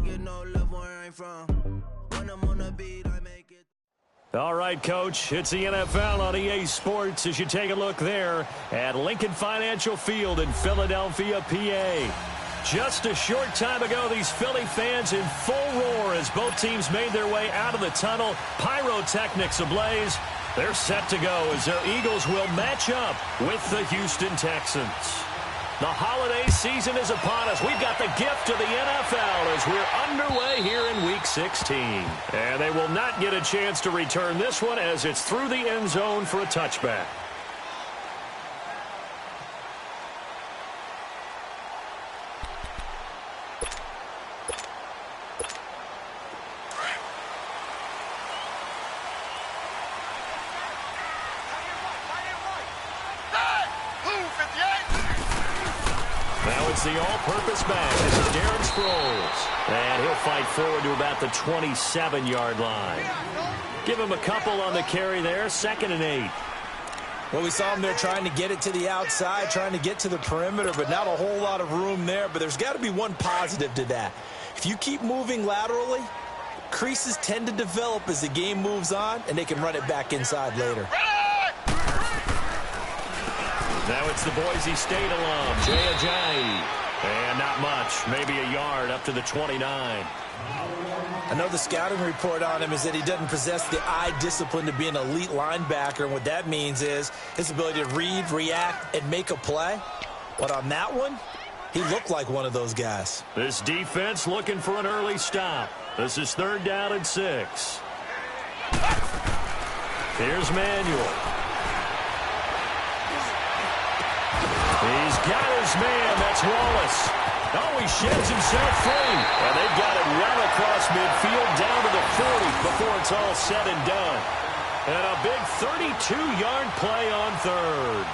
Get no love where I'm from. When I'm on the beat, I make it. All right, Coach, it's the NFL on EA Sports as you take a look there at Lincoln Financial Field in Philadelphia, PA. Just a short time ago, these Philly fans in full roar as both teams made their way out of the tunnel. Pyrotechnics ablaze. They're set to go as their Eagles will match up with the Houston Texans. The holiday season is upon us. We've got the gift of the NFL as we're underway here in Week 16. And they will not get a chance to return this one as it's through the end zone for a touchback. It's the all-purpose back. This is Darren Sproles. And he'll fight forward to about the 27-yard line. Give him a couple on the carry there. 2nd and 8. Well, we saw him there trying to get it to the outside, trying to get to the perimeter, but not a whole lot of room there. But there's got to be one positive to that. If you keep moving laterally, creases tend to develop as the game moves on, and they can run it back inside later. Now it's the Boise State alum, Jay Ajayi. And not much, maybe a yard up to the 29. I know the scouting report on him is that he doesn't possess the eye discipline to be an elite linebacker. And what that means is his ability to read, react, and make a play. But on that one, he looked like one of those guys. This defense looking for an early stop. This is 3rd down and 6. Here's Manuel. He's got his man. That's Wallace. Oh, he sheds himself free. And they've got it well across midfield down to the 40 before it's all said and done. And a big 32-yard play on 3rd.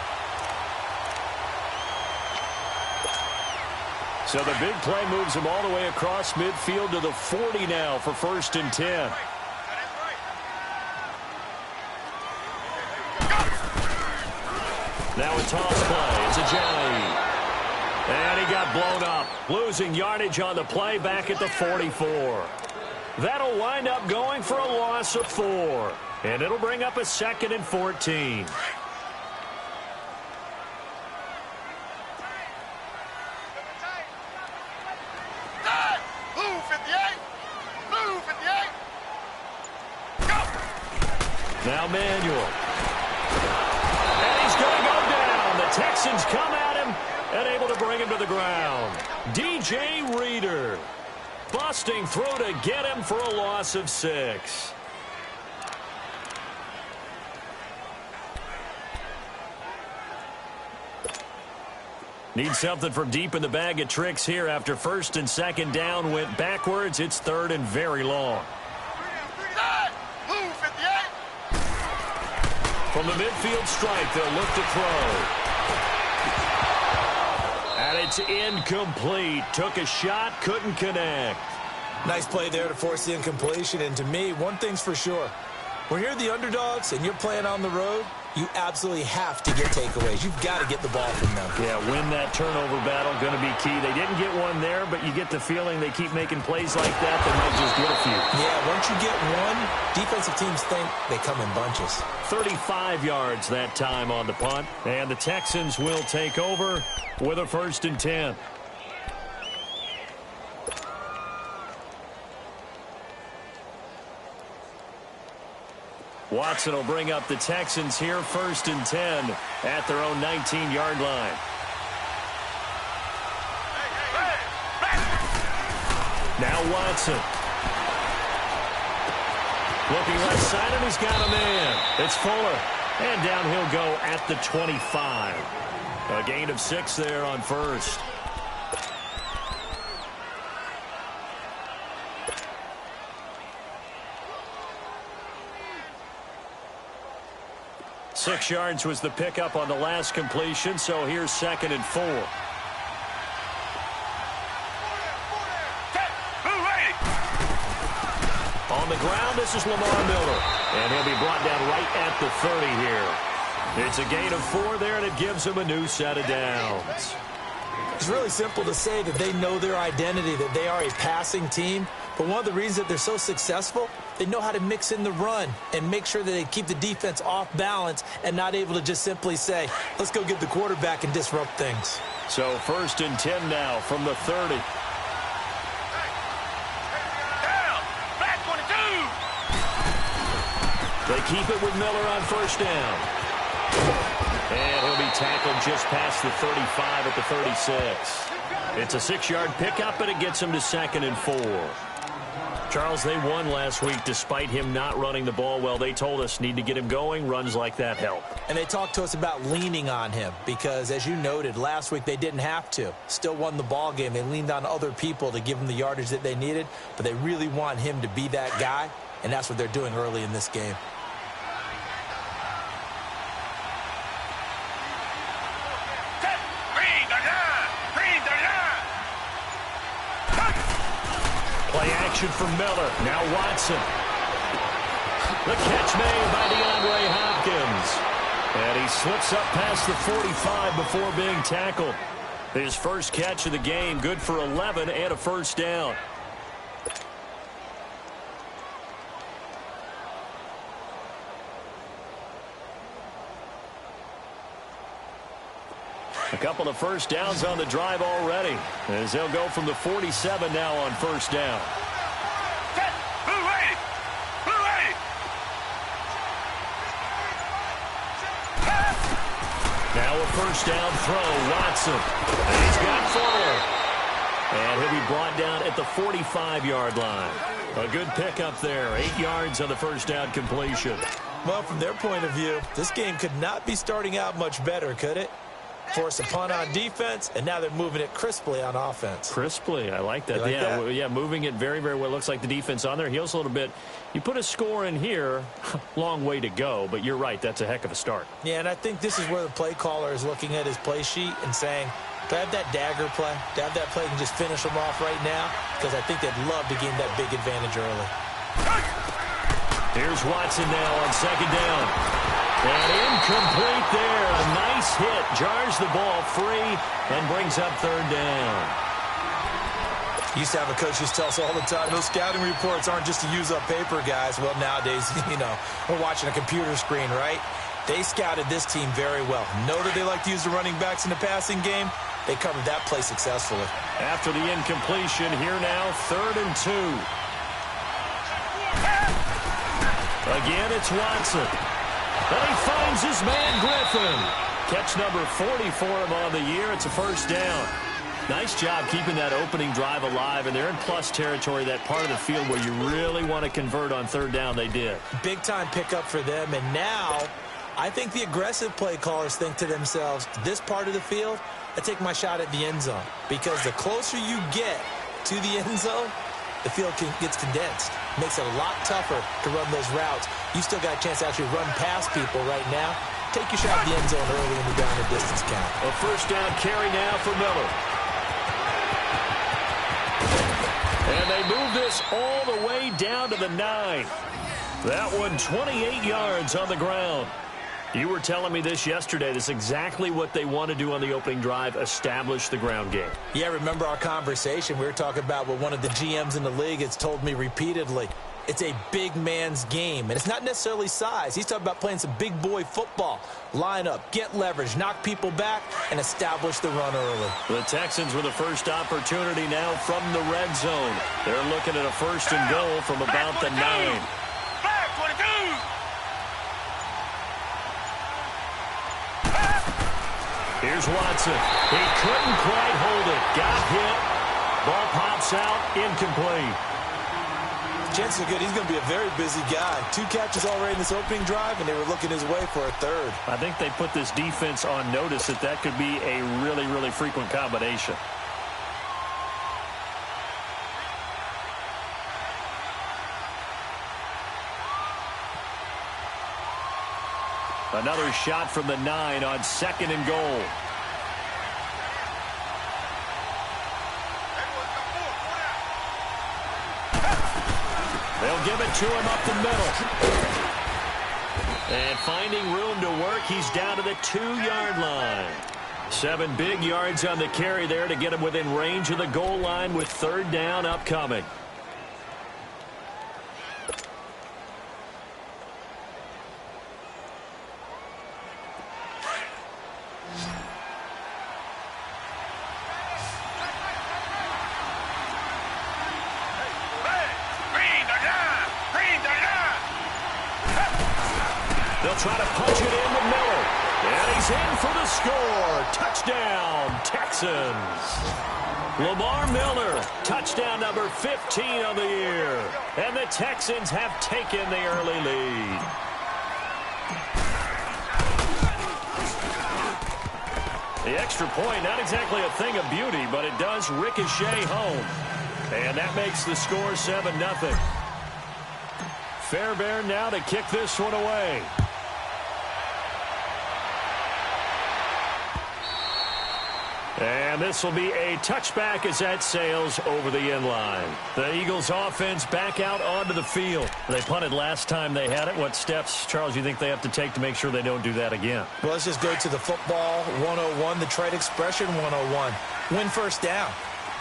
So the big play moves him all the way across midfield to the 40 now for 1st and 10. Now a toss play. It's Ajayi. And he got blown up. Losing yardage on the play back at the 44. That'll wind up going for a loss of 4. And it'll bring up a 2nd and 14. Now Manuel. And he's going to go down. The Texans come at him and able to bring him to the ground. DJ Reader busting through to get him for a loss of 6. Need something from deep in the bag of tricks here after 1st and 2nd down went backwards. It's 3rd and very long. From the midfield stripe, they'll look to throw. And it's incomplete. Took a shot, couldn't connect. Nice play there to force the incompletion. And to me, one thing's for sure. When you're the underdogs and you're playing on the road, you absolutely have to get takeaways. You've got to get the ball from them. Yeah, win that turnover battle, going to be key. They didn't get one there, but you get the feeling they keep making plays like that, they might just get a few. Yeah, once you get one, defensive teams think they come in bunches. 35 yards that time on the punt, and the Texans will take over with a 1st and 10. Watson will bring up the Texans here, 1st and 10 at their own 19-yard line. Now Watson. Looking right side, and he's got a man. It's Fuller. And down he'll go at the 25. A gain of 6 there on 1st. Six yards was the pickup on the last completion, so here's 2nd and 4. On the ground, this is Lamar Miller, and he'll be brought down right at the 30 here. It's a gain of 4 there, and it gives him a new set of downs. It's really simple to say that they know their identity, that they are a passing team. But one of the reasons that they're so successful, they know how to mix in the run and make sure that they keep the defense off balance and not able to just simply say, let's go get the quarterback and disrupt things. So 1st and 10 now from the 30. They keep it with Miller on 1st down. And he'll be tackled just past the 35 at the 36. It's a 6-yard pickup, and it gets him to 2nd and 4. Charles, they won last week despite him not running the ball well. They told us need to get him going. Runs like that help. And they talked to us about leaning on him because, as you noted, last week they didn't have to. Still won the ball game. They leaned on other people to give him the yardage that they needed, but they really want him to be that guy, and that's what they're doing early in this game. Play action from Miller. Now Watson. The catch made by DeAndre Hopkins. And he slips up past the 45 before being tackled. His first catch of the game, good for 11 and a 1st down. A couple of 1st downs on the drive already, as they'll go from the 47 now on 1st down. Now a 1st down throw, Watson. And he's got 4. And he'll be brought down at the 45-yard line. A good pickup there, 8 yards on the 1st down completion. Well, from their point of view, this game could not be starting out much better, could it? Force a punt on defense, and now they're moving it crisply on offense. Crisply, I like that. Like that? Yeah, moving it very, very well. Looks like the defense on their heels a little bit. You put a score in here, long way to go, but you're right, that's a heck of a start. Yeah, and I think this is where the play caller is looking at his play sheet and saying, do I have that dagger play? Do I have that play and just finish them off right now? Because I think they'd love to gain that big advantage early. Here's Watson now on 2nd down. And incomplete there. A nice hit. Jars the ball free and brings up 3rd down. Used to have a coach used to tell us all the time, those scouting reports aren't just to use up paper, guys. Well, nowadays, we're watching a computer screen, right? They scouted this team very well. Know that they like to use the running backs in the passing game. They covered that play successfully. After the incompletion, here now, 3rd and 2. Again, it's Watson. And he finds his man, Griffin. Catch number 40 for him on the year. It's a 1st down. Nice job keeping that opening drive alive, and they're in plus territory, that part of the field where you really want to convert on 3rd down. They did. Big-time pickup for them, and now I think the aggressive play callers think to themselves, this part of the field, I take my shot at the end zone, because the closer you get to the end zone, the field gets condensed. Makes it a lot tougher to run those routes. You still got a chance to actually run past people right now. Take your shot at the end zone early when you're down the distance count. A 1st down carry now for Miller. And they move this all the way down to the 9. That one 28 yards on the ground. You were telling me this yesterday. This is exactly what they want to do on the opening drive, establish the ground game. Yeah, remember our conversation? We were talking about what one of the GMs in the league has told me repeatedly. It's a big man's game, and it's not necessarily size. He's talking about playing some big boy football. Line up, get leverage, knock people back, and establish the run early. The Texans with a first opportunity now from the red zone. They're looking at a 1st and goal from about the 9. Here's Watson. He couldn't quite hold it. Got hit. Ball pops out. Incomplete. Chances are good. He's going to be a very busy guy. 2 catches already in this opening drive, and they were looking his way for a 3rd. I think they put this defense on notice that could be a really, really frequent combination. Another shot from the 9 on 2nd and goal. They'll give it to him up the middle. And finding room to work, he's down to the 2-yard line. 7 big yards on the carry there to get him within range of the goal line with 3rd down upcoming. They'll try to punch it in to Miller. And he's in for the score. Touchdown, Texans. Lamar Miller, touchdown number 15 of the year. And the Texans have taken the early lead. The extra point, not exactly a thing of beauty, but it does ricochet home. And that makes the score 7-0. Fairbairn now to kick this one away. And this will be a touchback as that sails over the end line. The Eagles offense back out onto the field. They punted last time they had it. What steps, Charles, you think they have to take to make sure they don't do that again? Well, let's just go to the football 101, the trade expression 101. Win first down.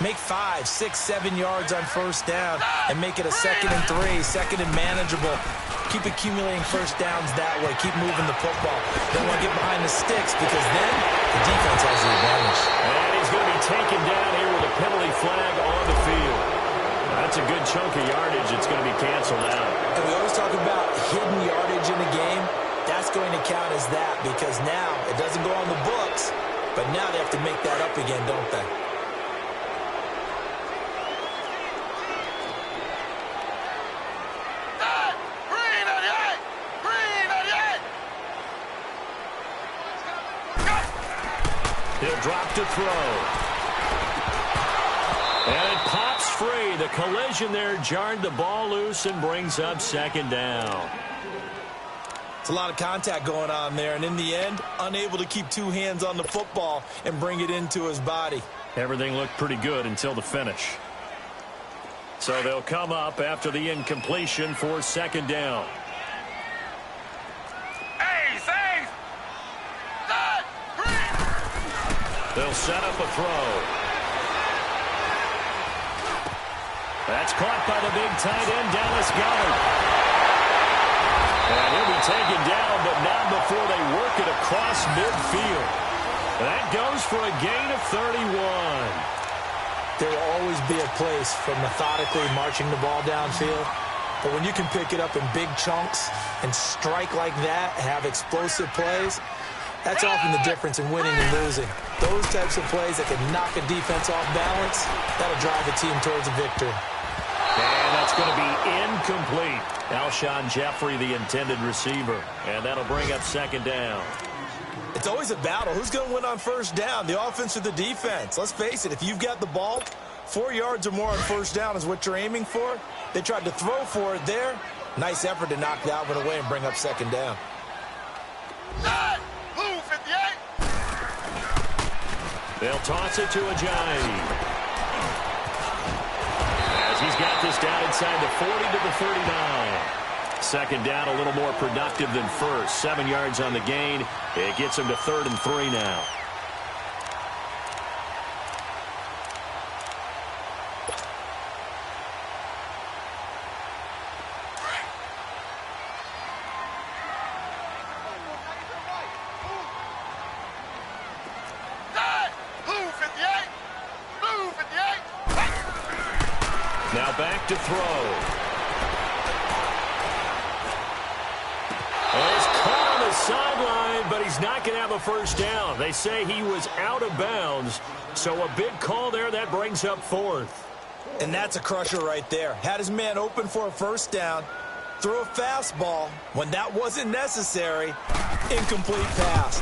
Make 5, 6, 7 yards on first down and make it a 2nd and 3, 2nd and manageable. Keep accumulating first downs that way. Keep moving the football. Don't want to get behind the sticks because then the defense has the advantage. And he's going to be taken down here with a penalty flag on the field. That's a good chunk of yardage. It's going to be canceled out. And we always talk about hidden yardage in a game. That's going to count as that because now it doesn't go on the books, but now they have to make that up again, don't they? He'll drop to throw. And it pops free. The collision there jarred the ball loose and brings up 2nd down. It's a lot of contact going on there, and in the end, unable to keep 2 hands on the football and bring it into his body. Everything looked pretty good until the finish. So they'll come up after the incompletion for 2nd down. They'll set up a throw. That's caught by the big tight end, Dallas Goedert. And he'll be taken down, but not before they work it across midfield. That goes for a gain of 31. There will always be a place for methodically marching the ball downfield. But when you can pick it up in big chunks and strike like that, have explosive plays, that's often the difference in winning and losing. Those types of plays that can knock a defense off balance, that'll drive a team towards a victory. And that's going to be incomplete. Alshon Jeffrey, the intended receiver. And that'll bring up 2nd down. It's always a battle. Who's going to win on first down, the offense or the defense? Let's face it, if you've got the ball, 4 yards or more on first down is what you're aiming for. They tried to throw for it there. Nice effort to knock that one away and bring up 2nd down. They'll toss it to Ajayi. As he's got this down inside the 40 to the 39. 2nd down, a little more productive than first. 7 yards on the gain. It gets him to 3rd and 3 now. Now back to throw. And he's caught on the sideline, but he's not going to have a first down. They say he was out of bounds, so a big call there. That brings up 4th. And that's a crusher right there. Had his man open for a first down, threw a fastball when that wasn't necessary, incomplete pass.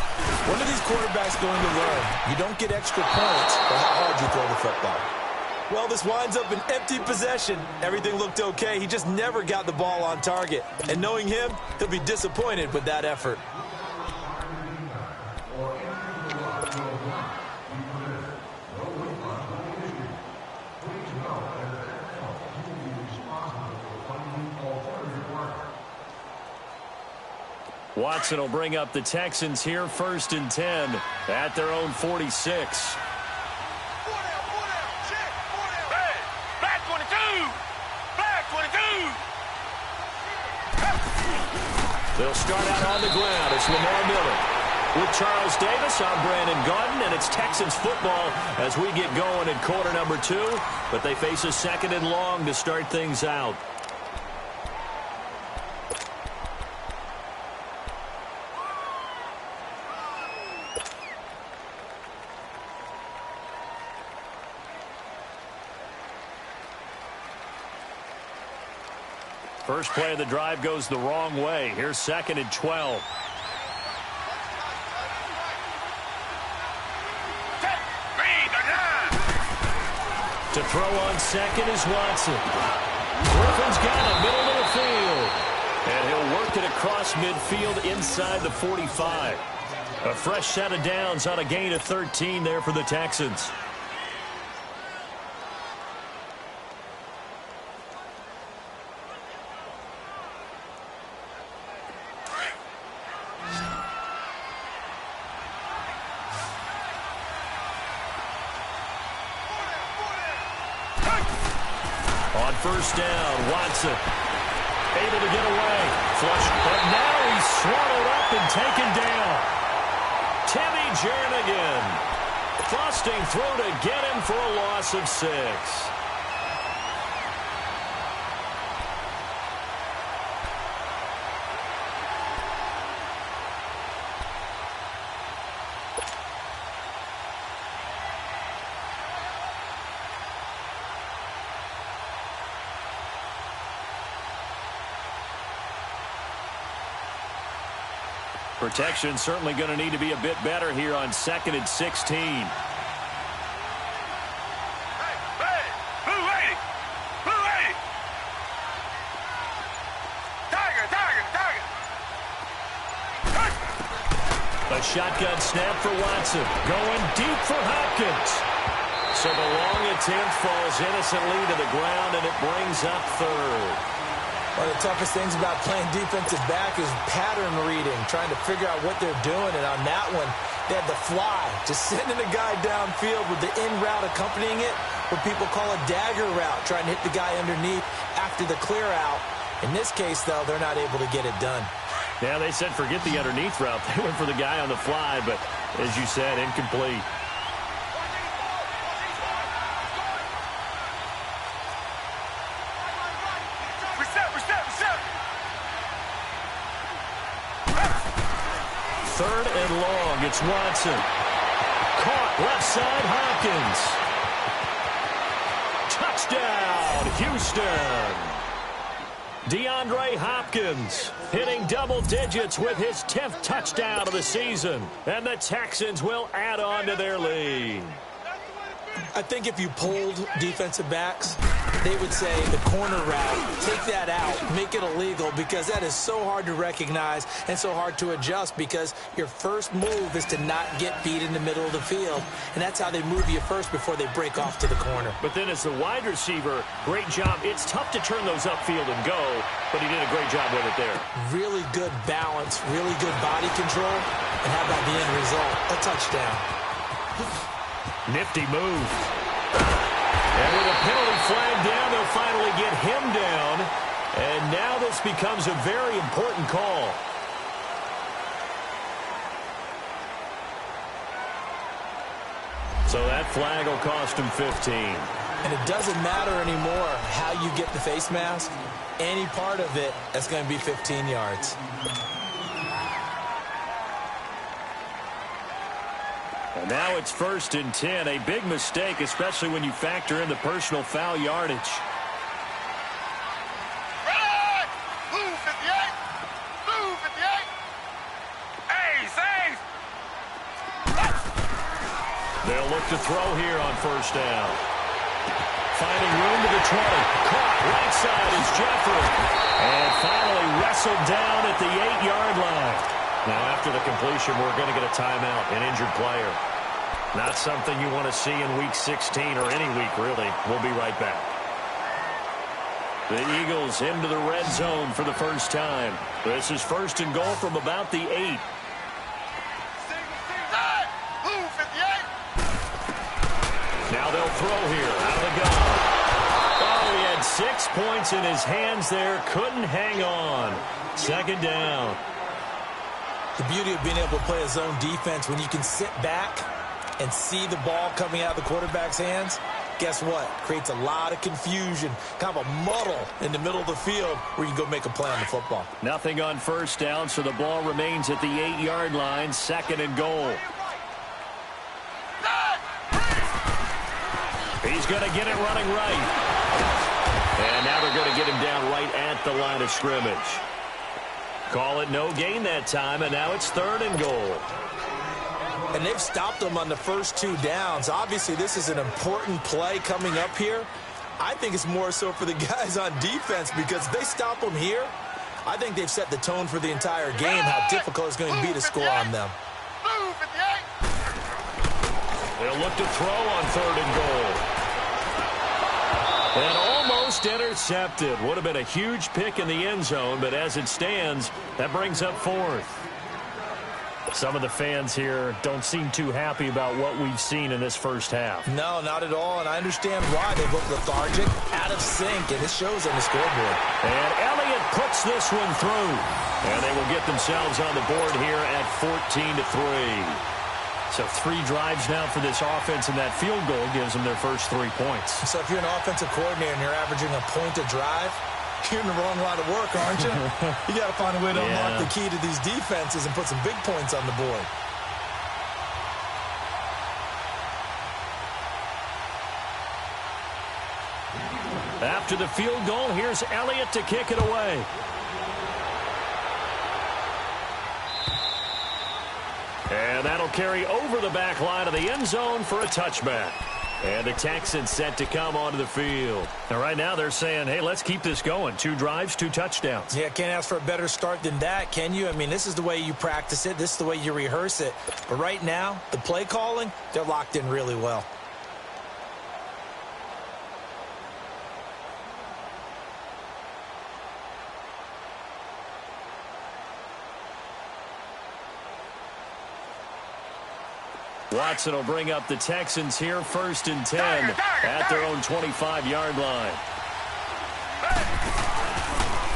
When are these quarterbacks going to learn? You don't get extra points for how hard you throw the football. Well, this winds up an empty possession. Everything looked okay. He just never got the ball on target. And knowing him, he'll be disappointed with that effort. Watson will bring up the Texans here, 1st and 10 at their own 46. They'll start out on the ground. It's Lamar Miller. With Charles Davis, I'm Brandon Gaudin, and it's Texans football as we get going in quarter number 2. But they face a 2nd and long to start things out. First play of the drive goes the wrong way. Here's 2nd and 12. To throw on 2nd is Watson. Griffin's got it, middle of the field. And he'll work it across midfield inside the 45. A fresh set of downs on a gain of 13 there for the Texans. First down, Watson able to get away. Flush, but now he's swallowed up and taken down. Timmy Jernigan busting through to get him for a loss of 6. Protection certainly going to need to be a bit better here on 2nd and 16. A shotgun snap for Watson. Going deep for Hopkins. So the long attempt falls innocently to the ground, and it brings up 3rd. One of the toughest things about playing defensive back is pattern reading, trying to figure out what they're doing. And on that one, they had the fly, just sending a guy downfield with the in route accompanying it, what people call a dagger route, trying to hit the guy underneath after the clear out. In this case, though, they're not able to get it done. Yeah, they said forget the underneath route. They went for the guy on the fly, but as you said, incomplete. Third and long, it's Watson. Caught left side, Hopkins. Touchdown, Houston. DeAndre Hopkins hitting double digits with his 10th touchdown of the season. And the Texans will add on to their lead. I think if you polled defensive backs, they would say the corner route, take that out, make it illegal, because that is so hard to recognize and so hard to adjust, because your first move is to not get beat in the middle of the field, and that's how they move you first before they break off to the corner. But then as the wide receiver, great job. It's tough to turn those upfield and go, but he did a great job with it there. Really good balance, really good body control, and how about the end result? A touchdown. Nifty move. And with a penalty flag down, they'll finally get him down. And now this becomes a very important call. So that flag will cost him 15. And it doesn't matter anymore how you get the face mask. Any part of it, that's going to be 15 yards. And now it's 1st and 10. A big mistake, especially when you factor in the personal foul yardage. Blue 58! Blue 58! Ace! They'll look to throw here on 1st down. Finding room to the 20. Caught right side is Jeffrey. And finally wrestled down at the 8-yard line. Now after the completion, we're going to get a timeout, an injured player. Not something you want to see in Week 16 or any week, really. We'll be right back. The Eagles into the red zone for the first time. This is first and goal from about the 8. Now they'll throw here out of the gun. Oh, he had 6 points in his hands there. Couldn't hang on. Second down. The beauty of being able to play a zone defense when you can sit back and see the ball coming out of the quarterback's hands, guess what? Creates a lot of confusion, kind of a muddle in the middle of the field where you can go make a play on the football. Nothing on first down, so the ball remains at the 8-yard line, second and goal. He's going to get it running right. And now they're going to get him down right at the line of scrimmage. Call it no gain that time, and now it's third and goal. And they've stopped them on the first 2 downs. Obviously, this is an important play coming up here. I think it's more so for the guys on defense because if they stop them here, I think they've set the tone for the entire game, how difficult it's going to be to score on them. They'll look to throw on third and goal. And almost intercepted. Would have been a huge pick in the end zone, but as it stands, that brings up fourth. Some of the fans here don't seem too happy about what we've seen in this first half. No, not at all, and I understand why. They look lethargic, out of sync, and it shows on the scoreboard. And Elliott puts this one through. And they will get themselves on the board here at 14-3. So 3 drives now for this offense, and that field goal gives them their first 3 points. So if you're an offensive coordinator and you're averaging a point a drive, you're in the wrong line of work, aren't you? You got to find a way to unlock the key to these defenses and put some big points on the board. After the field goal, here's Elliott to kick it away. And that'll carry over the back line of the end zone for a touchback. And the Texans set to come onto the field. And right now they're saying, hey, let's keep this going. 2 drives, 2 touchdowns. Yeah, can't ask for a better start than that, can you? I mean, this is the way you practice it. This is the way you rehearse it. But right now, the play calling, they're locked in really well. Watson will bring up the Texans here, first and 10 at their own 25-yard line.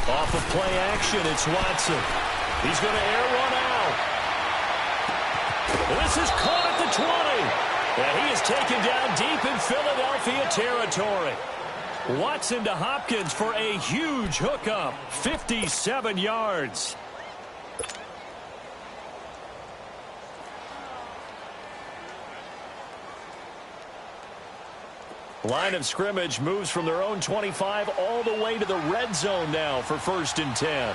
Off of play action, it's Watson. He's going to air one out. This is caught at the 20. And he is taken down deep in Philadelphia territory. Watson to Hopkins for a huge hookup, 57 yards. Line of scrimmage moves from their own 25 all the way to the red zone now for first and 10.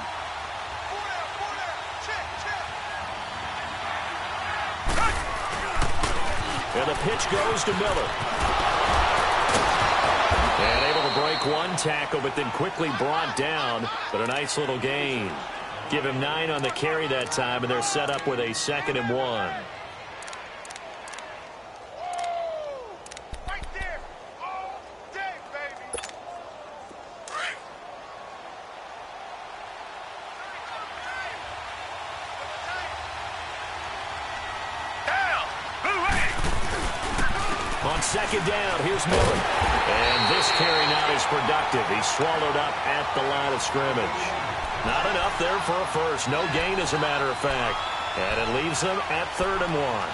And the pitch goes to Miller. And able to break one tackle, but then quickly brought down. But a nice little gain. Give him 9 on the carry that time, and they're set up with a 2nd and 1. On second down, here's Miller. And this carry not as productive. He's swallowed up at the line of scrimmage. Not enough there for a first. No gain, as a matter of fact. And it leaves them at 3rd and 1.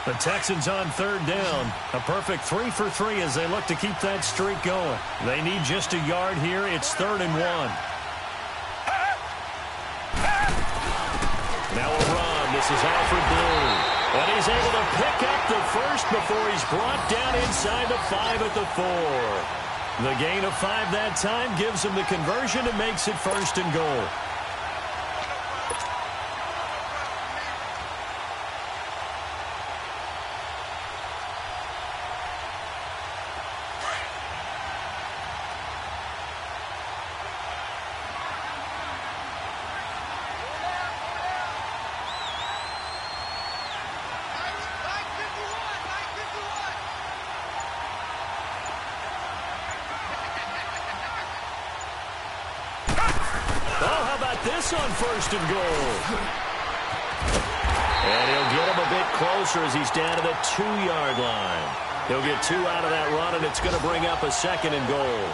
The Texans on 3rd down. A perfect 3 for 3 as they look to keep that streak going. They need just a yard here. It's 3rd and 1. Now a run. This is Alfred Blue. And he's able to pick up the first before he's brought down inside the 5 at the 4. The gain of 5 that time gives him the conversion and makes it 1st and goal. this on 1st and goal. And he'll get him a bit closer as he's down to the 2-yard line. He'll get 2 out of that run, and it's going to bring up a 2nd and goal.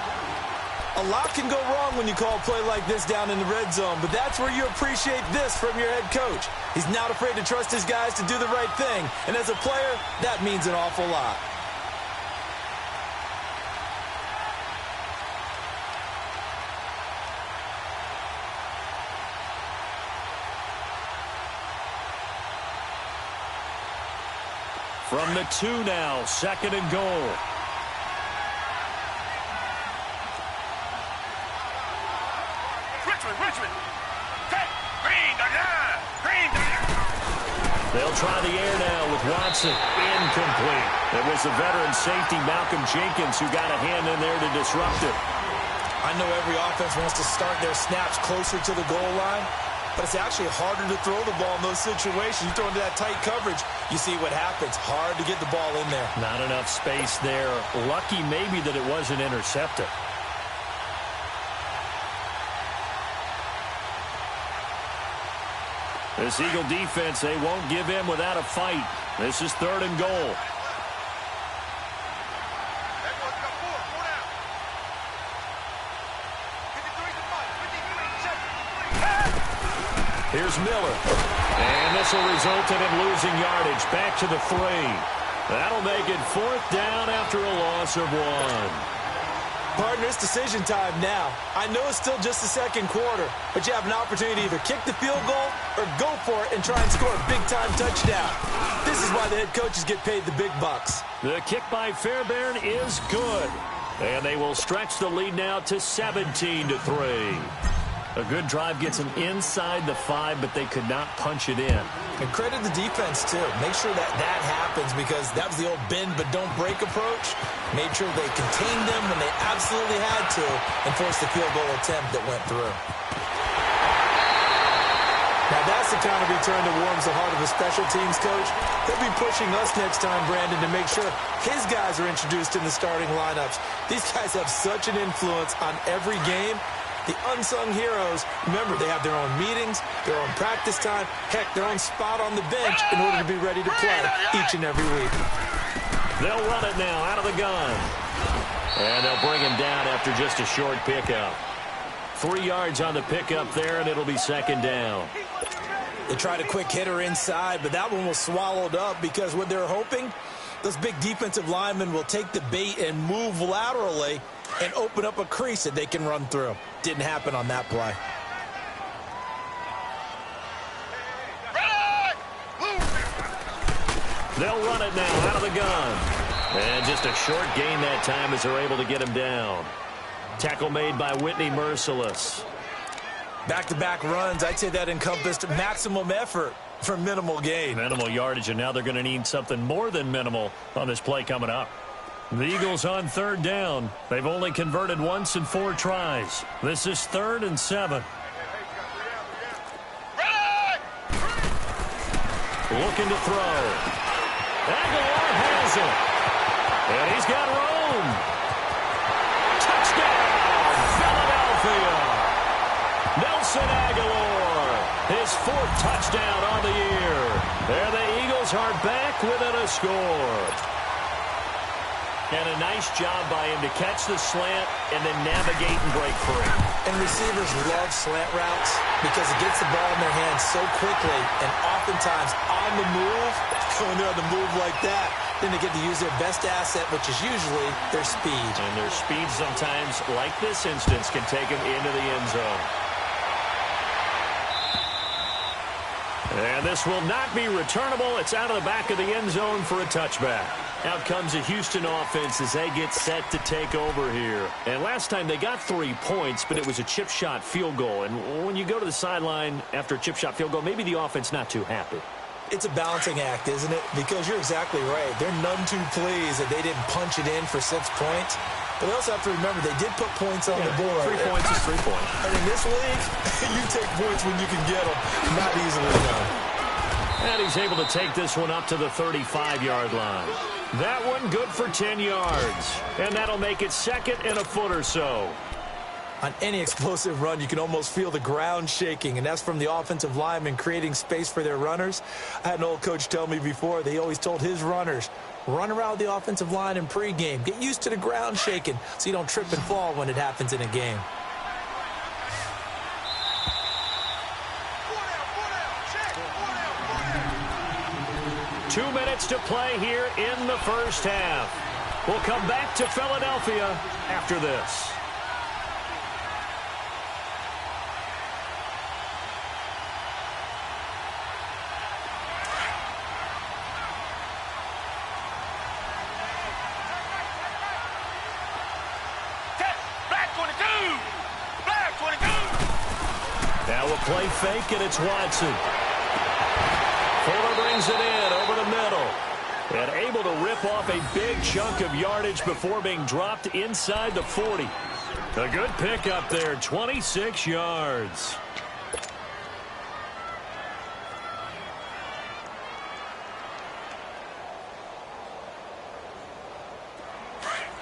A lot can go wrong when you call a play like this down in the red zone, but that's where you appreciate this from your head coach. He's not afraid to trust his guys to do the right thing, and as a player, that means an awful lot. From the 2 now, 2nd and goal. Richmond. Green, They'll try the air now with Watson. Incomplete. It was the veteran safety Malcolm Jenkins who got a hand in there to disrupt it. I know every offense wants to start their snaps closer to the goal line, but it's actually harder to throw the ball in those situations. You throw into that tight coverage, you see what happens. Hard to get the ball in there. Not enough space there. Lucky maybe that it wasn't intercepted. This Eagle defense, they won't give in without a fight. This is 3rd and goal. Here's Miller. And this will result in him losing yardage. Back to the 3. That'll make it 4th down after a loss of 1. Partner, it's decision time now. I know it's still just the 2nd quarter, but you have an opportunity to either kick the field goal or go for it and try and score a big-time touchdown. This is why the head coaches get paid the big bucks. The kick by Fairbairn is good. And they will stretch the lead now to 17-3. A good drive gets them inside the 5, but they could not punch it in. And credit the defense, too. Make sure that happens because that was the old bend but don't break approach. Made sure they contained them when they absolutely had to and forced the field goal attempt that went through. Now that's the kind of return that warms the heart of a special teams coach. He'll be pushing us next time, Brandon, to make sure his guys are introduced in the starting lineups. These guys have such an influence on every game. The unsung heroes, remember, they have their own meetings, their own practice time, heck, their own spot on the bench in order to be ready to play each and every week. They'll run it now out of the gun. And they'll bring him down after just a short pickup. 3 yards on the pickup there, and it'll be 2nd down. They tried a quick hitter inside, but that one was swallowed up because what they're hoping, those big defensive linemen will take the bait and move laterally and open up a crease that they can run through. Didn't happen on that play. They'll run it now out of the gun. And just a short gain that time as they're able to get him down. Tackle made by Whitney Merciless. Back-to-back runs, I'd say that encompassed maximum effort for minimal gain. Minimal yardage, and now they're going to need something more than minimal on this play coming up. The Eagles on 3rd down. They've only converted once in 4 tries. This is 3rd and 7. Looking to throw. Aguilar has it. And he's got room. Touchdown, Philadelphia. Nelson Aguilar, his 4th touchdown on the year. And the Eagles are back within a score. And a nice job by him to catch the slant and then navigate and break free. And receivers love slant routes because it gets the ball in their hands so quickly and oftentimes on the move. When they're on the move like that, then they get to use their best asset, which is usually their speed. And their speed sometimes, like this instance, can take them into the end zone. And this will not be returnable. It's out of the back of the end zone for a touchback. Out comes the Houston offense as they get set to take over here. And last time they got 3 points, but it was a chip shot field goal. And when you go to the sideline after a chip shot field goal, maybe the offense not too happy. It's a balancing act, isn't it? Because you're exactly right. They're none too pleased that they didn't punch it in for 6 points. But they also have to remember they did put points on the board. 3 points is 3 points. And in this league, you take points when you can get them. Not easily done. And he's able to take this one up to the 35-yard line. That one good for 10 yards. And that'll make it 2nd and a foot or so. On any explosive run, you can almost feel the ground shaking, and that's from the offensive linemen creating space for their runners. I had an old coach tell me before, they always told his runners, run around the offensive line in pregame. Get used to the ground shaking so you don't trip and fall when it happens in a game. Two minutes to play here in the first half. We'll come back to Philadelphia after this. Now we'll play fake, and it's Watson. Fuller brings it in over the middle. And able to rip off a big chunk of yardage before being dropped inside the 40. A good pickup there, 26 yards.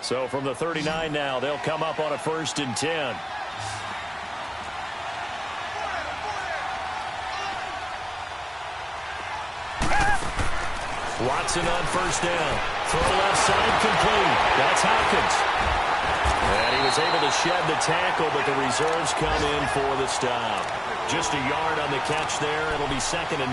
So from the 39 now, they'll come up on a 1st and 10. Watson on 1st down. Throw left side complete. That's Hopkins. And he was able to shed the tackle, but the reserves come in for the stop. Just a yard on the catch there. It'll be 2nd and 9.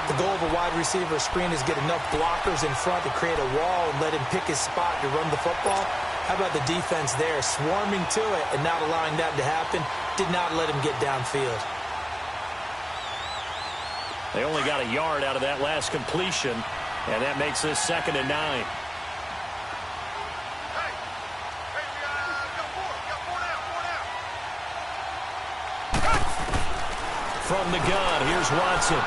The goal of a wide receiver screen is get enough blockers in front to create a wall and let him pick his spot to run the football. How about the defense there, swarming to it and not allowing that to happen? Did not let him get downfield. They only got a yard out of that last completion, and that makes this 2nd and 9. From the gun, here's Watson.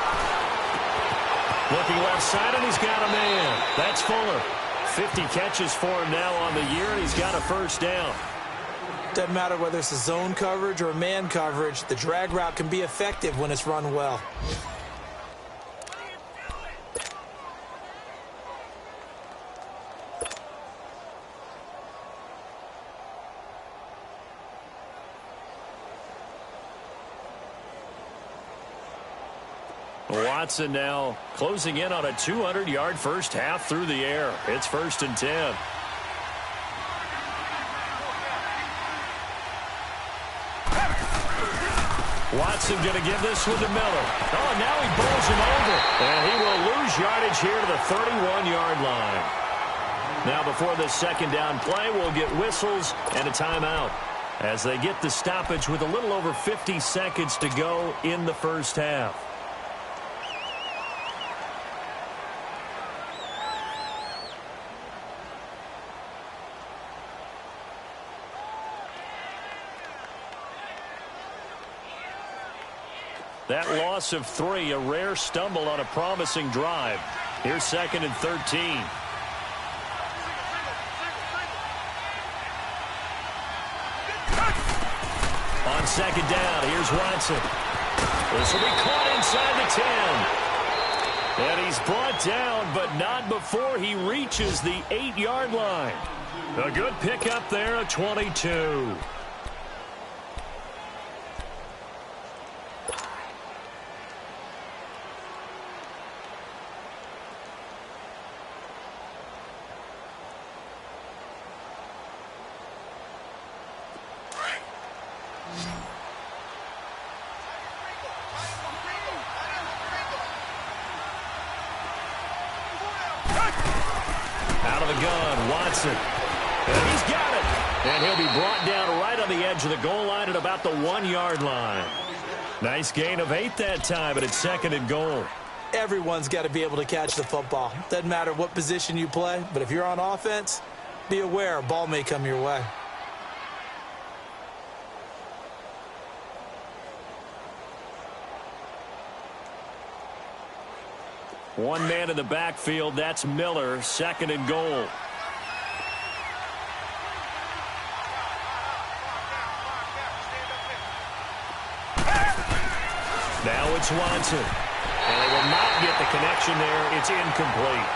Looking left side, and he's got a man. That's Fuller. 50 catches for him now on the year, and he's got a 1st down. Doesn't matter whether it's a zone coverage or a man coverage, the drag route can be effective when it's run well. Watson now closing in on a 200-yard first half through the air. It's 1st and 10. Watson going to give this one to Miller. Oh, now he bowls him over. And he will lose yardage here to the 31-yard line. Now before this 2nd down play, we'll get whistles and a timeout as they get the stoppage with a little over 50 seconds to go in the first half. That loss of 3, a rare stumble on a promising drive. Here's 2nd and 13. On 2nd down, here's Watson. This will be caught inside the 10. And he's brought down, but not before he reaches the 8-yard line. A good pickup there, a 22. And he's got it. And he'll be brought down right on the edge of the goal line at about the 1-yard line. Nice gain of 8 that time, but it's 2nd and goal. Everyone's got to be able to catch the football. Doesn't matter what position you play, but if you're on offense, be aware a ball may come your way. One man in the backfield, that's Miller, 2nd and goal. Now it's Watson. And they will not get the connection there. It's incomplete.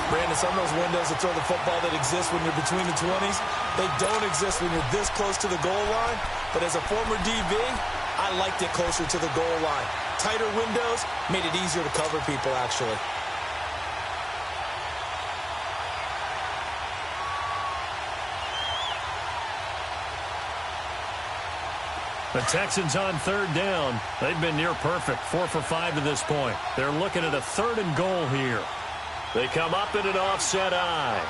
Brandon, some of those windows to throw the football that exist when you're between the 20s, they don't exist when you're this close to the goal line. But as a former DB, I liked it closer to the goal line. Tighter windows made it easier to cover people, actually. The Texans on third down. They've been near perfect, 4 for 5 to this point. They're looking at a 3rd and goal here. They come up in an offset eye.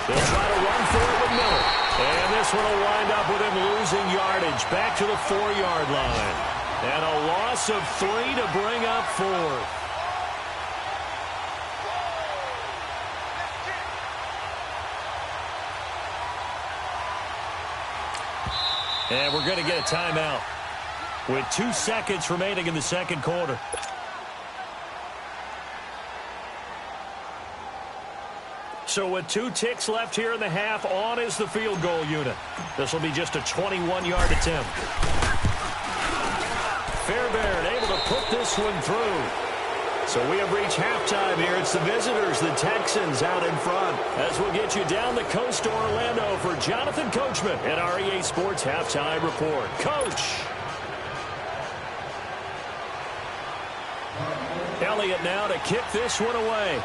They'll try to run for it with Miller. And this one will wind up with him losing yardage back to the 4-yard line. And a loss of 3 to bring up 4th. And we're going to get a timeout with 2 seconds remaining in the second quarter. So with 2 ticks left here in the half, on is the field goal unit. This will be just a 21-yard attempt. Fairbairn able to put this one through. So we have reached halftime here. It's the visitors, the Texans, out in front. As we'll get you down the coast to Orlando for Jonathan Coachman at our EA Sports Halftime Report. Coach. Elliott now to kick this one away.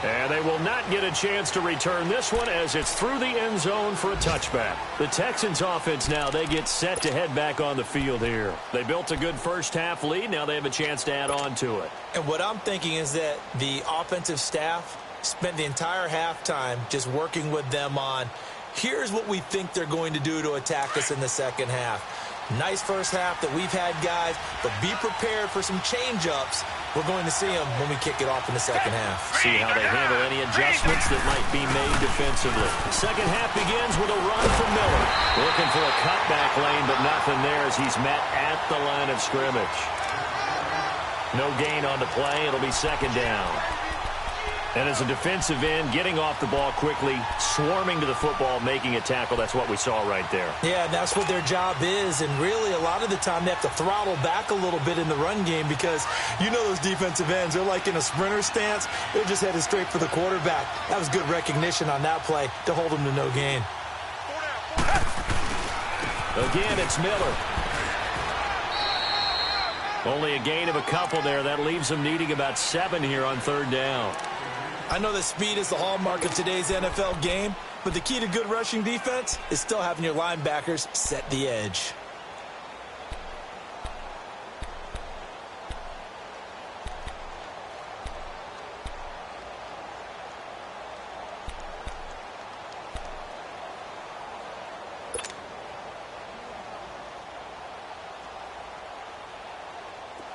And they will not get a chance to return this one as it's through the end zone for a touchback. The Texans offense now, they get set to head back on the field here. They built a good first half lead. Now they have a chance to add on to it. And what I'm thinking is that the offensive staff spent the entire halftime just working with them on, here's what we think they're going to do to attack us in the second half. Nice first half that we've had, guys, but be prepared for some change-ups. We're going to see them when we kick it off in the second half. See how they handle any adjustments that might be made defensively. Second half begins with a run from Miller. Looking for a cutback lane, but nothing there as he's met at the line of scrimmage. No gain on the play. It'll be second down. And as a defensive end, getting off the ball quickly, swarming to the football, making a tackle, that's what we saw right there. Yeah, that's what their job is. And really, a lot of the time, they have to throttle back a little bit in the run game because you know those defensive ends, they're like in a sprinter stance. They're just headed straight for the quarterback. That was good recognition on that play to hold them to no gain. Again, it's Miller. Only a gain of a couple there. That leaves them needing about 7 here on third down. I know that speed is the hallmark of today's NFL game, but the key to good rushing defense is still having your linebackers set the edge.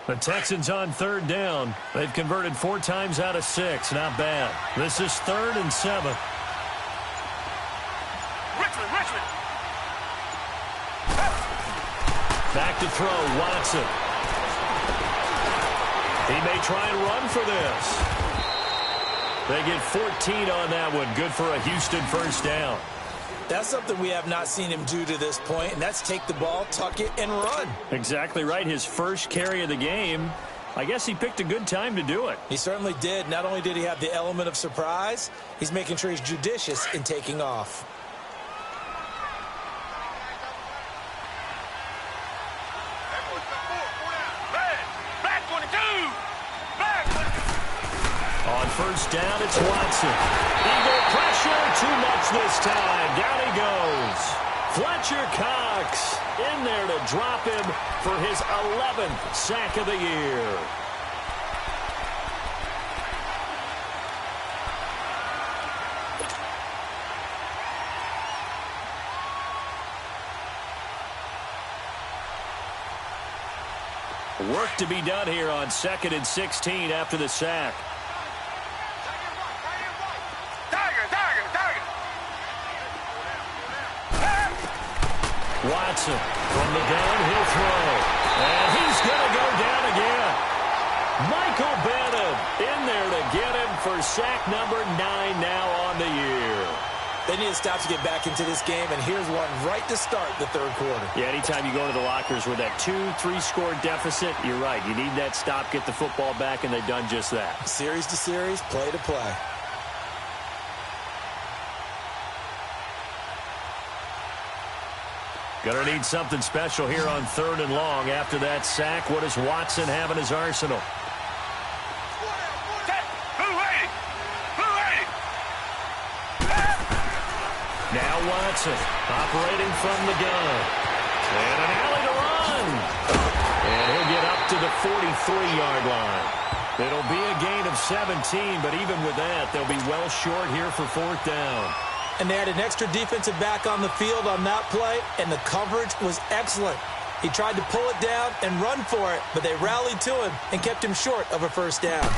The Texans on third down. They've converted 4 times out of 6. Not bad. This is 3rd and 7. Richmond. Back to throw, Watson. He may try and run for this. They get 14 on that one. Good for a Houston first down. That's something we have not seen him do to this point, and that's take the ball, tuck it, and run. Exactly right. His first carry of the game. I guess he picked a good time to do it. He certainly did. Not only did he have the element of surprise, he's making sure he's judicious in taking off. Black 22. On first down, it's Watson. Eagle pressure, too much this time. Down he goes. Fletcher Cox in there to drop him for his 11th sack of the year. Work to be done here on 2nd and 16 after the sack. Watson from the downhill throw. And he's going to go down again. Michael Bennett in there to get him for sack number 9 now on the year. They need a stop to get back into this game, and here's one right to start the third quarter. Yeah, anytime you go to the lockers with that 2-3 score deficit, you're right. You need that stop, get the football back, and they've done just that. Series to series, play to play. Gonna need something special here on 3rd and long. After that sack, what does Watson have in his arsenal? Now Watson operating from the gun. And an alley to run. And he'll get up to the 43-yard line. It'll be a gain of 17, but even with that, they'll be well short here for 4th down. And they had an extra defensive back on the field on that play, and the coverage was excellent. He tried to pull it down and run for it, but they rallied to him and kept him short of a 1st down.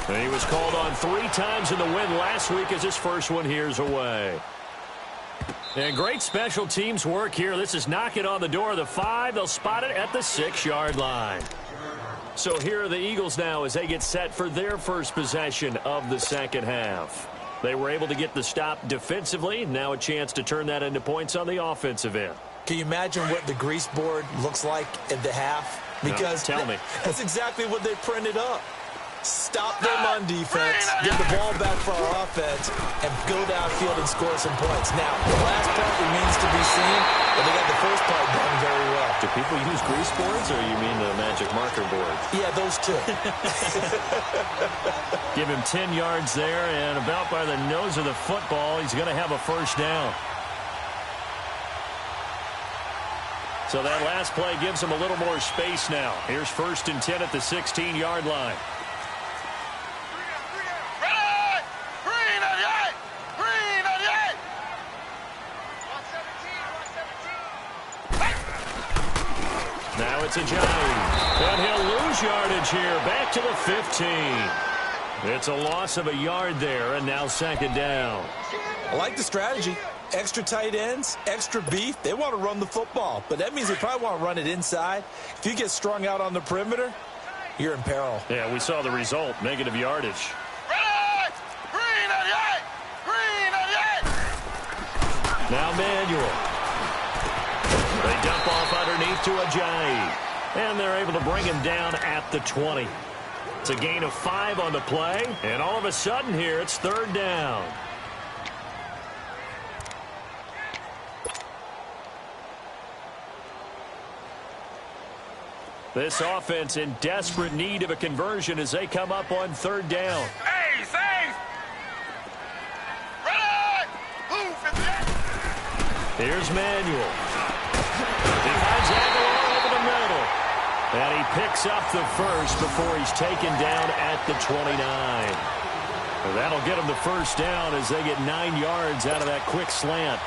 And he was called on 3 times in the win last week as his first one here's away. And great special teams work here. This is knocking on the door of the 5. They'll spot it at the 6-yard line. So here are the Eagles now as they get set for their first possession of the second half. They were able to get the stop defensively. Now a chance to turn that into points on the offensive end. Can you imagine what the grease board looks like at the half? Because no, tell me. That's exactly what they printed up. Stop them on defense, get the ball back for our offense, and go downfield and score some points. Now, the last part remains to be seen, but they got the first part done very well. Do people use grease boards, or you mean the magic marker board? Yeah, those two. Give him 10 yards there, and about by the nose of the football, he's going to have a 1st down. So that last play gives him a little more space now. Here's 1st and 10 at the 16-yard line. Now it's Ajayi, and he'll lose yardage here, back to the 15. It's a loss of a yard there, and now 2nd down. I like the strategy. Extra tight ends, extra beef. They want to run the football, but that means they probably want to run it inside. If you get strung out on the perimeter, you're in peril. Yeah, we saw the result, negative yardage. Now Manuel. They dump off underneath to Ajayi. And they're able to bring him down at the 20. It's a gain of 5 on the play. And all of a sudden here, it's 3rd down. This offense in desperate need of a conversion as they come up on 3rd down. Hey, safe! Ready! Move! Here's Manuel. He finds Aguilar over the middle. And he picks up the 1st before he's taken down at the 29. And that'll get him the 1st down as they get 9 yards out of that quick slant.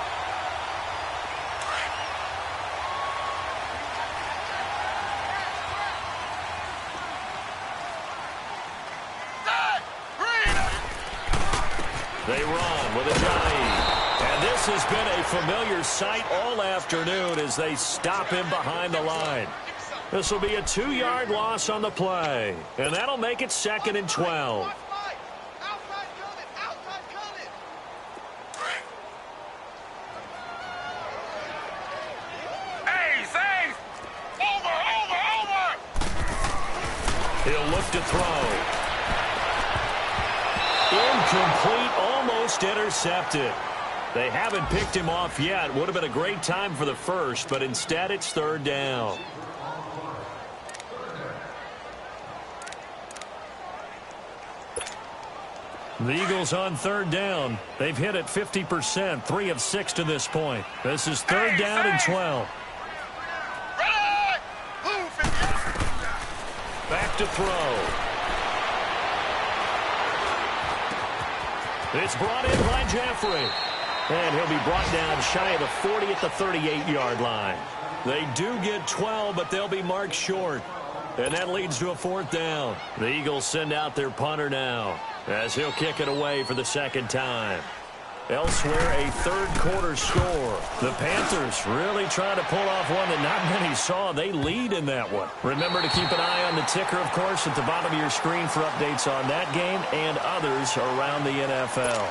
They run with Ajayi. And this has been a familiar sight all afternoon as they stop him behind the line. This will be a 2-yard loss on the play. And that'll make it 2nd and 12. Hey, safe! Over! He'll look to throw. Incomplete, almost intercepted. They haven't picked him off yet. Would have been a great time for the 1st, but instead it's 3rd down. The Eagles on 3rd down. They've hit it 50%, 3 of 6 to this point. This is 3rd down and 12. Back to throw. It's brought in by Jeffrey. And he'll be brought down shy of the 40 at the 38-yard line. They do get 12, but they'll be marked short. And that leads to a 4th down. The Eagles send out their punter now as he'll kick it away for the 2nd time. Elsewhere, a 3rd quarter score. The Panthers really trying to pull off one that not many saw. They lead in that one. Remember to keep an eye on the ticker, of course, at the bottom of your screen for updates on that game and others around the NFL.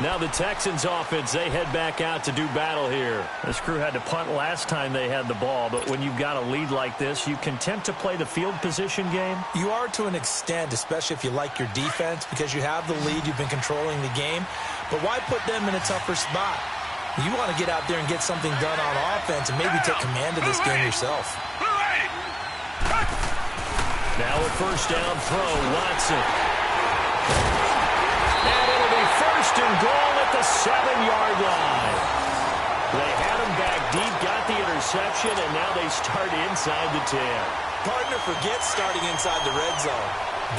Now the Texans offense, they head back out to do battle here. This crew had to punt last time they had the ball, but when you've got a lead like this, you can tempt to play the field position game. You are to an extent, especially if you like your defense, because you have the lead, you've been controlling the game. But why put them in a tougher spot? You want to get out there and get something done on offense and maybe take command of this game yourself. Now a first down throw, Watson. And it'll be first and goal at the 7-yard line. They had him back deep, got the interception, and now they start inside the 10. Partner forgets starting inside the red zone.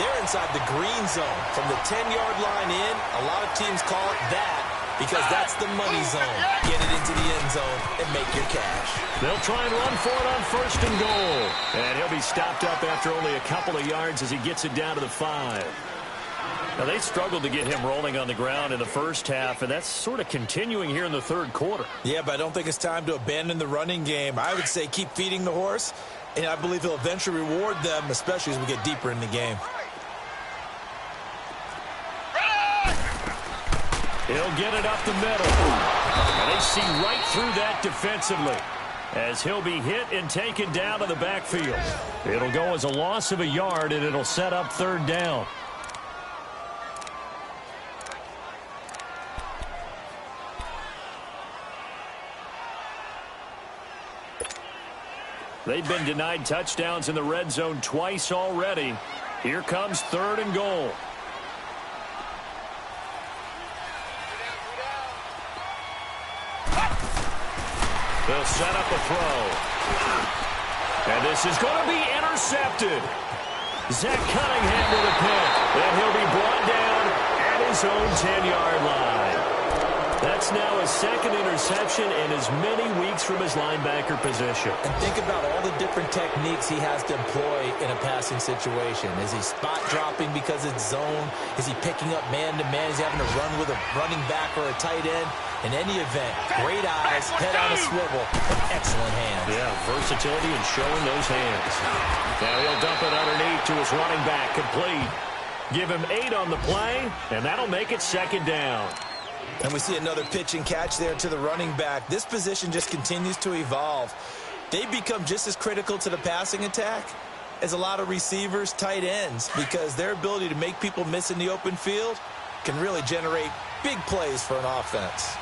They're inside the green zone. From the 10-yard line in, a lot of teams call it that because that's the money zone. Get it into the end zone and make your cash. They'll try and run for it on first and goal. And he'll be stopped up after only a couple of yards as he gets it down to the 5. Now, they struggled to get him rolling on the ground in the first half, and that's sort of continuing here in the third quarter. Yeah, but I don't think it's time to abandon the running game. I would say keep feeding the horse, and I believe he'll eventually reward them, especially as we get deeper in the game. He'll get it up the middle. And they see right through that defensively as he'll be hit and taken down to the backfield. It'll go as a loss of a yard, and it'll set up third down. They've been denied touchdowns in the red zone twice already. Here comes third and goal. They'll set up a throw. And this is going to be intercepted. Zach Cunningham with a pick. And he'll be brought down at his own 10-yard line. That's now his second interception in as many weeks from his linebacker position. And think about all the different techniques he has to employ in a passing situation. Is he spot dropping because it's zone? Is he picking up man-to-man? Is he having to run with a running back or a tight end? In any event, great eyes, head on a swivel, and excellent hands. Yeah, versatility and showing those hands. Now he'll dump it underneath to his running back, complete. Give him 8 on the play, and that'll make it second down. And we see another pitch and catch there to the running back. This position just continues to evolve. They become just as critical to the passing attack as a lot of receivers, tight ends, because their ability to make people miss in the open field can really generate big plays for an offense.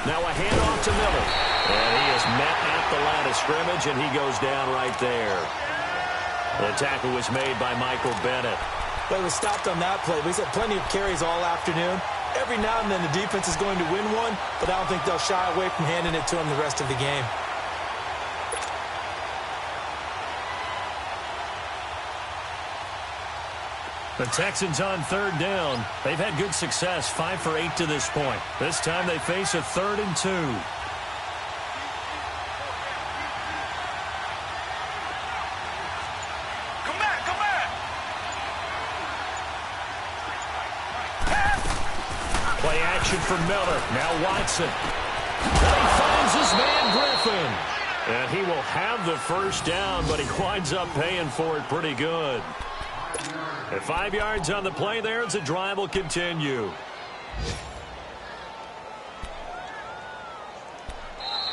Now a handoff to Miller. And he is met at the line of scrimmage, and he goes down right there. The tackle was made by Michael Bennett. But he was stopped on that play. He's had plenty of carries all afternoon. Every now and then the defense is going to win one, but I don't think they'll shy away from handing it to him the rest of the game. The Texans on third down. They've had good success, 5 for 8 to this point. This time they face a 3rd and 2. Come back, come back. Play action for Miller. Now Watson. And he finds his man Griffin. And he will have the first down, but he winds up paying for it pretty good. At 5 yards on the play there, as the drive will continue.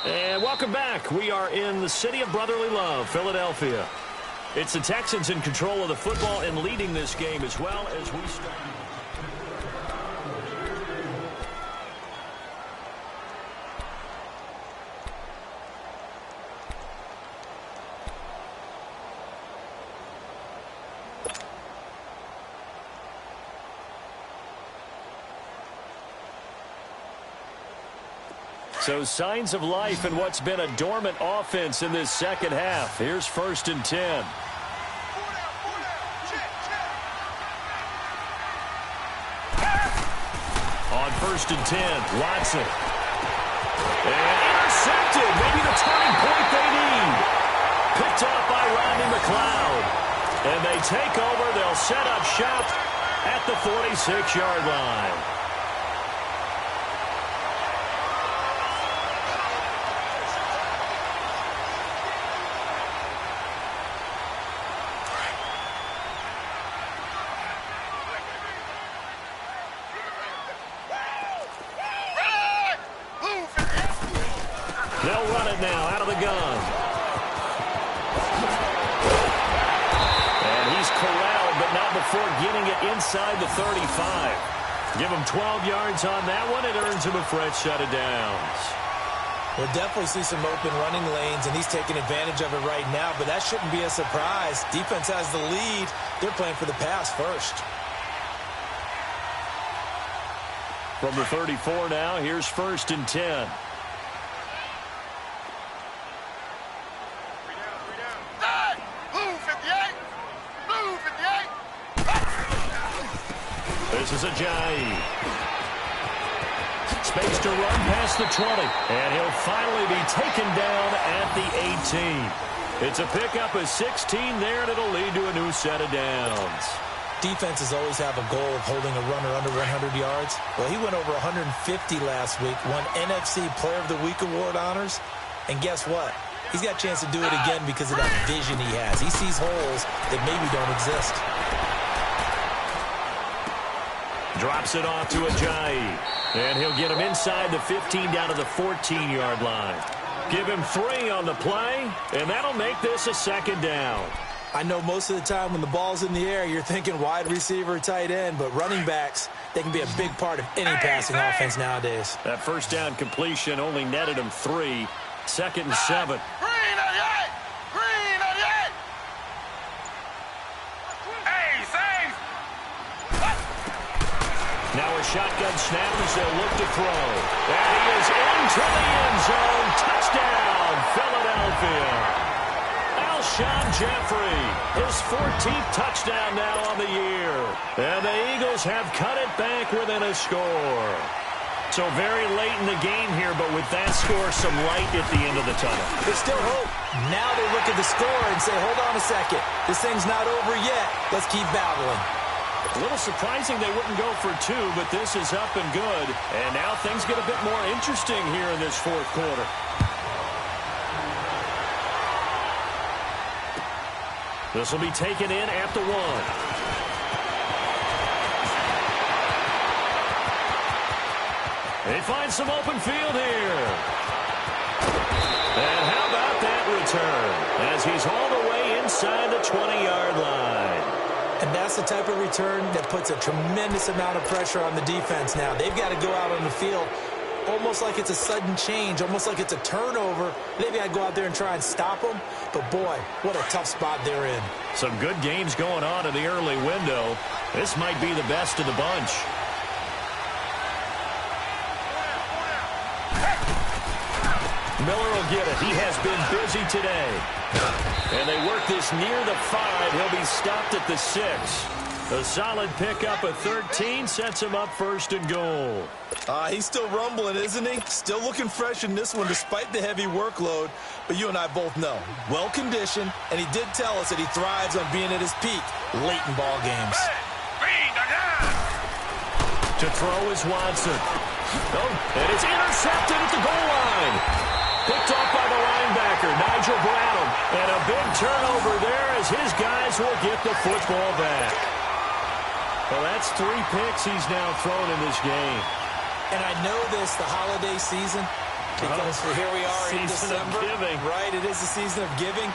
And welcome back. We are in the city of brotherly love, Philadelphia. It's the Texans in control of the football and leading this game as well as we start. So signs of life in what's been a dormant offense in this second half. Here's 1st and 10. On 1st and 10, Watson. And intercepted. Maybe the turning point they need. Picked up by Rodney McLeod. And they take over. They'll set up shop at the 46-yard line. before getting it inside the 35. Give him 12 yards on that one. It earns him a fresh set of downs. We'll definitely see some open running lanes, and he's taking advantage of it right now, but that shouldn't be a surprise. Defense has the lead. They're playing for the pass first. From the 34 now, here's 1st and 10. This is Ajayi. Space to run past the 20. And he'll finally be taken down at the 18. It's a pickup of 16 there, and it'll lead to a new set of downs. Defenses always have a goal of holding a runner under 100 yards. Well, he went over 150 last week, won NFC Player of the Week award honors. And guess what? He's got a chance to do it again because of that vision he has. He sees holes that maybe don't exist. Drops it off to Ajayi. And he'll get him inside the 15 down to the 14-yard line. Give him 3 on the play, and that'll make this a 2nd down. I know most of the time when the ball's in the air, you're thinking wide receiver, tight end, but running backs, they can be a big part of any passing offense nowadays. That 1st down completion only netted him 3. 2nd and 7. Now a shotgun snap as they'll look to throw. And he is into the end zone. Touchdown, Philadelphia. Alshon Jeffrey, his 14th touchdown now on the year. And the Eagles have cut it back within a score. So very late in the game here, but with that score, some light at the end of the tunnel. There's still hope. Now they look at the score and say, hold on a second. This thing's not over yet. Let's keep battling. A little surprising they wouldn't go for 2, but this is up and good. And now things get a bit more interesting here in this 4th quarter. This will be taken in at the 1. They find some open field here. And how about that return? As he's hauled away inside the 20-yard line. And that's the type of return that puts a tremendous amount of pressure on the defense now. They've got to go out on the field almost like it's a sudden change, almost like it's a turnover. They've got to go out there and try and stop them. But, boy, what a tough spot they're in. Some good games going on in the early window. This might be the best of the bunch. Miller will get it. He has been busy today. And they work this near the 5. He'll be stopped at the 6. A solid pickup of 13 sets him up 1st and goal. He's still rumbling, isn't he? Still looking fresh in this one despite the heavy workload. But you and I both know, well-conditioned, and he did tell us that he thrives on being at his peak late in ball games. To throw is Watson. Oh, and it's intercepted at the goal line. Picked off by the linebacker, Nigel Bradham. And a big turnover there as his guys will get the football back. Well, that's 3 picks he's now thrown in this game. And I know this, the holiday season, because here we are in December. Right, it is the season of giving.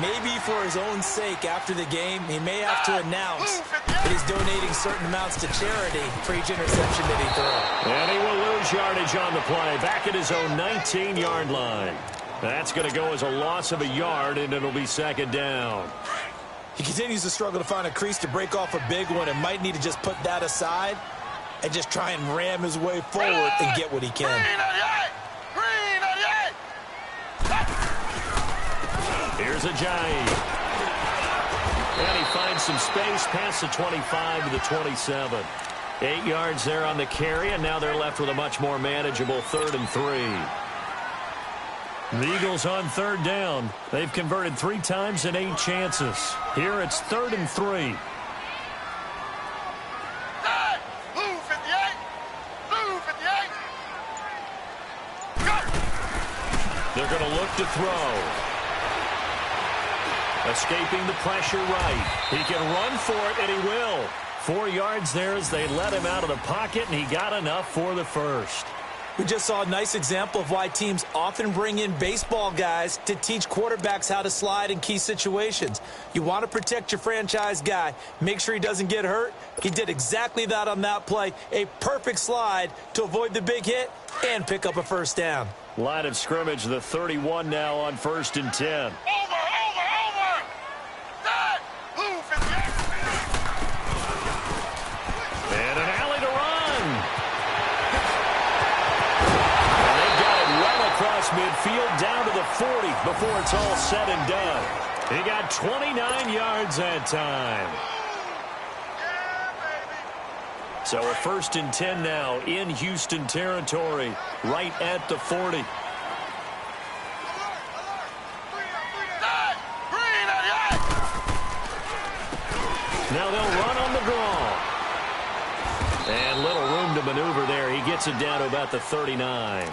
Maybe for his own sake after the game, he may have to announce that he's donating certain amounts to charity for each interception that he throws. And he will lose yardage on the play, back at his own 19-yard line. That's going to go as a loss of a yard, and it'll be 2nd down. He continues to struggle to find a crease to break off a big one and might need to just put that aside and just try and ram his way forward and get what he can. Here's Ajayi. And he finds some space past the 25 to the 27. 8 yards there on the carry, and now they're left with a much more manageable 3rd and 3. The Eagles on 3rd down. They've converted 3 times in 8 chances. Here it's 3rd and 3. They're going to look to throw. Escaping the pressure right. He can run for it, and he will. 4 yards there as they let him out of the pocket, and he got enough for the 1st. We just saw a nice example of why teams often bring in baseball guys to teach quarterbacks how to slide in key situations. You want to protect your franchise guy. Make sure he doesn't get hurt. He did exactly that on that play. A perfect slide to avoid the big hit and pick up a first down. Line of scrimmage, the 31 now on 1st and 10. Over! Dad! Move in the And an alley to run. And they've got it well across midfield down to the 40 before it's all said and done. He got 29 yards that time. So a 1st and 10 now in Houston territory, right at the 40. Now they'll run on the draw. And little room to maneuver there. He gets it down to about the 39.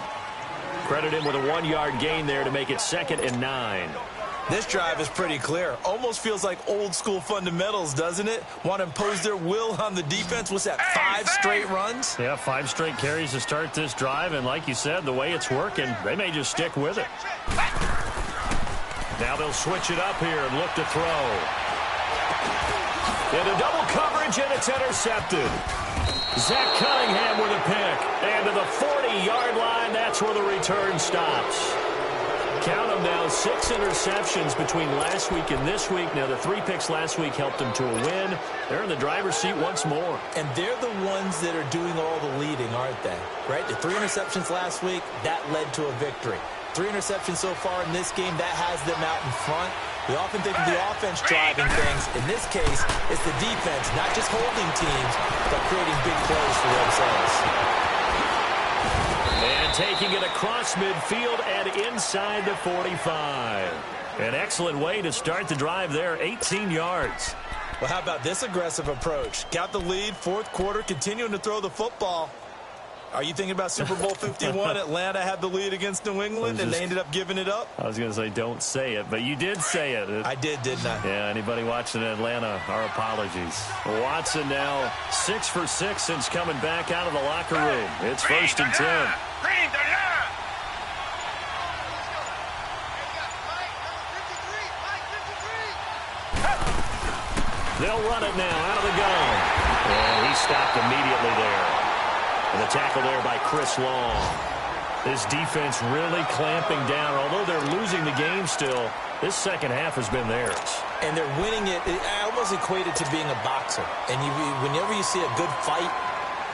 Credit him with a 1-yard gain there to make it 2nd and 9. This drive is pretty clear. Almost feels like old school fundamentals, doesn't it? Want to impose their will on the defense. What's that, 5 straight runs? Yeah, 5 straight carries to start this drive. And like you said, the way it's working, they may just stick with it. Now they'll switch it up here and look to throw. Into double coverage, and it's intercepted. Zach Cunningham with a pick. And to the 40-yard line, that's where the return stops. Count them now, 6 interceptions between last week and this week. Now, the 3 picks last week helped them to a win. They're in the driver's seat once more. And they're the ones that are doing all the leading, aren't they? Right? The 3 interceptions last week, that led to a victory. 3 interceptions so far in this game, that has them out in front. We often think of the offense driving things. In this case, it's the defense, not just holding teams, but creating big plays for themselves. And taking it across midfield and inside the 45. An excellent way to start the drive there, 18 yards. Well, how about this aggressive approach? Got the lead, 4th quarter, continuing to throw the football. Are you thinking about Super Bowl 51? Atlanta had the lead against New England, and they ended up giving it up? I was going to say don't say it, but you did say it. I did, didn't I? Yeah, anybody watching Atlanta, our apologies. Watson now 6 for 6 since coming back out of the locker room. It's 1st and 10. Green the line! They'll run it now out of the gun. And he stopped immediately there. And the tackle there by Chris Long. This defense really clamping down. Although they're losing the game still, this second half has been theirs. And they're winning it. I almost equate it to being a boxer. And whenever you see a good fight,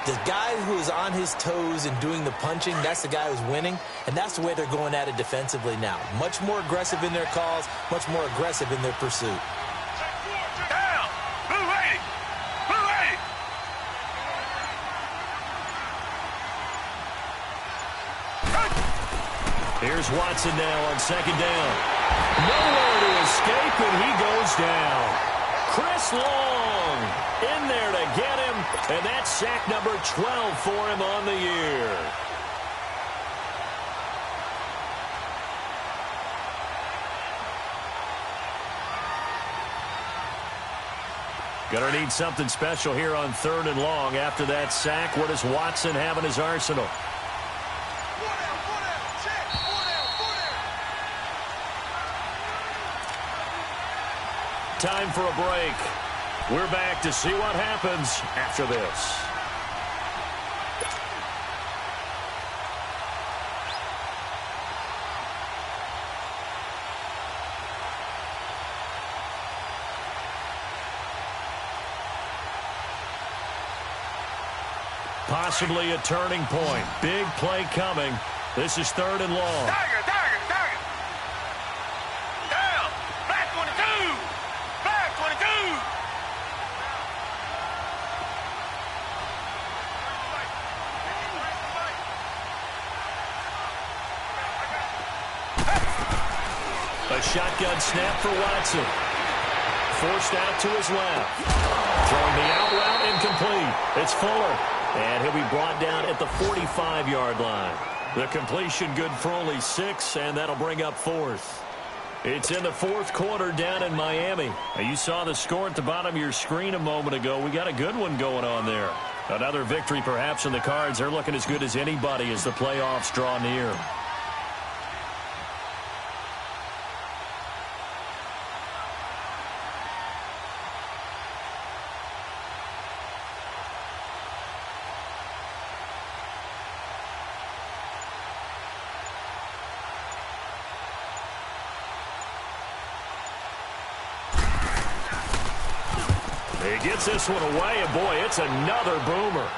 the guy who is on his toes and doing the punching, that's the guy who's winning. And that's the way they're going at it defensively now. Much more aggressive in their calls, much more aggressive in their pursuit. Down! Blue lady! Blue lady! Here's Watson now on 2nd down. Nowhere to escape, and he goes down. Chris Long in there to get him, and that's sack number 12 for him on the year. Gonna need something special here on 3rd and long. After that sack, what does Watson have in his arsenal? Time for a break. We're back to see what happens after this. Possibly a turning point. Big play coming. This is 3rd and long. Tiger! Down! Black 22! Black 22! A shotgun snap for Watson. Forced out to his left. Throwing the out route incomplete. It's Fuller. And he'll be brought down at the 45-yard line. The completion good for only 6, and that'll bring up 4th. It's in the 4th quarter down in Miami. Now, you saw the score at the bottom of your screen a moment ago. We got a good one going on there. Another victory perhaps in the cards. They're looking as good as anybody as the playoffs draw near. He gets this one away, and boy, it's another boomer.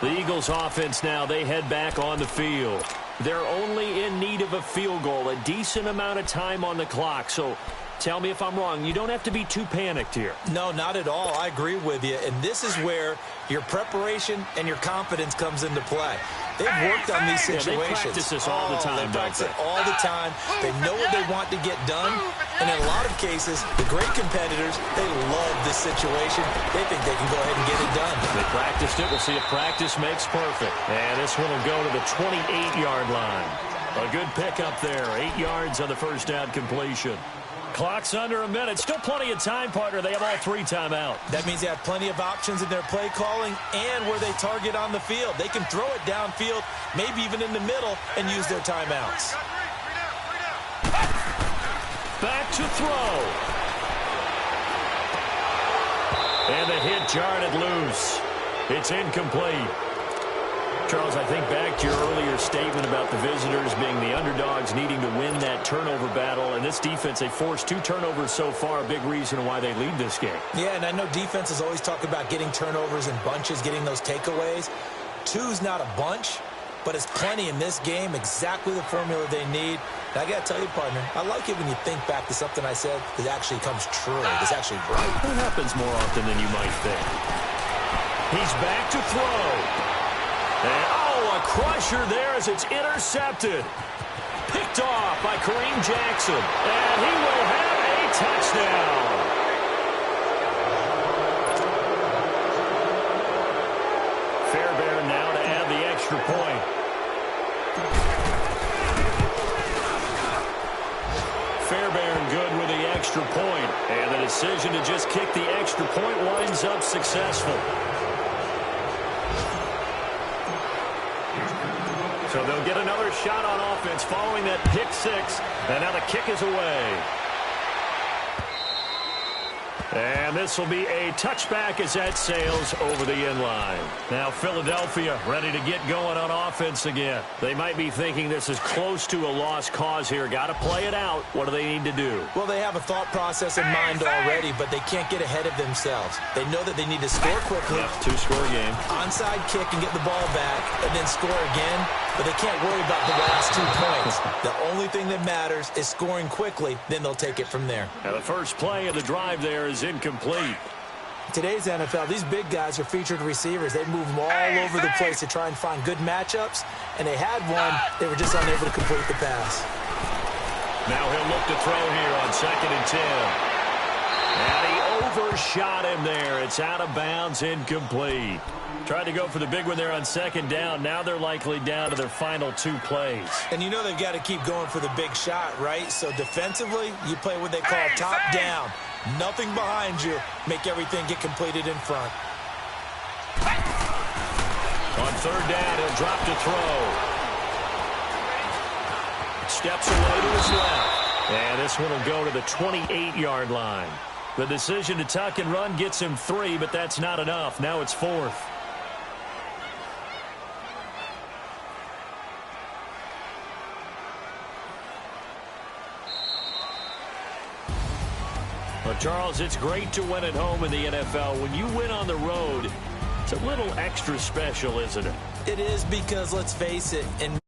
The Eagles offense now, they head back on the field. They're only in need of a field goal, a decent amount of time on the clock. So tell me if I'm wrong. You don't have to be too panicked here. No, not at all. I agree with you. And this is where your preparation and your confidence comes into play. They've worked on these situations. They practice this all the time, They practice it all the time. They know what they want to get done. And in a lot of cases, the great competitors, they love this situation. They think they can go ahead and get it done. They practiced it. We'll see if practice makes perfect. And this one will go to the 28-yard line. A good pickup there. 8 yards on the first down completion. Clock's under a minute. Still plenty of time, partner. They have all 3 timeouts. That means they have plenty of options in their play calling and where they target on the field. They can throw it downfield, maybe even in the middle, and use their timeouts. Back to throw. And the hit jarred it loose. It's incomplete. Charles, I think back to your earlier statement about the visitors being the underdogs needing to win that turnover battle. And this defense, they forced 2 turnovers so far, a big reason why they lead this game. Yeah, and I know defenses always talk about getting turnovers in bunches, getting those takeaways. 2's not a bunch, but it's plenty in this game, exactly the formula they need. And I got to tell you, partner, I like it when you think back to something I said that actually comes true. It's actually right. It happens more often than you might think. He's back to throw. And, oh, a crusher there as it's intercepted. Picked off by Kareem Jackson. And he will have a touchdown. Fairbairn now to add the extra point. Fairbairn good with the extra point. And the decision to just kick the extra point winds up successful. So they'll get another shot on offense following that pick 6. And now the kick is away. And this will be a touchback as that sails over the end line. Now Philadelphia ready to get going on offense again. They might be thinking this is close to a lost cause here. Got to play it out. What do they need to do? Well, they have a thought process in mind already, but they can't get ahead of themselves. They know that they need to score quickly. Yep, 2-score game. Onside kick and get the ball back, and then score again. But they can't worry about the last 2 points. The only thing that matters is scoring quickly. Then they'll take it from there. Now the first play of the drive there is incomplete. Today's NFL, these big guys are featured receivers. They move them all over the place to try and find good matchups. And they had one. They were just unable to complete the pass. Now he'll look to throw here on 2nd and 10. And he overshot him there. It's out of bounds, incomplete. Tried to go for the big one there on 2nd down. Now they're likely down to their final 2 plays. And you know they've got to keep going for the big shot, right? So defensively, you play what they call top down. Nothing behind you. Make everything get completed in front. On 3rd down, he'll drop to throw. Steps away to his left. And this one will go to the 28-yard line. The decision to tuck and run gets him 3, but that's not enough. Now it's 4th. Well, Charles, it's great to win at home in the NFL. When you win on the road, it's a little extra special, isn't it? It is because, let's face it, in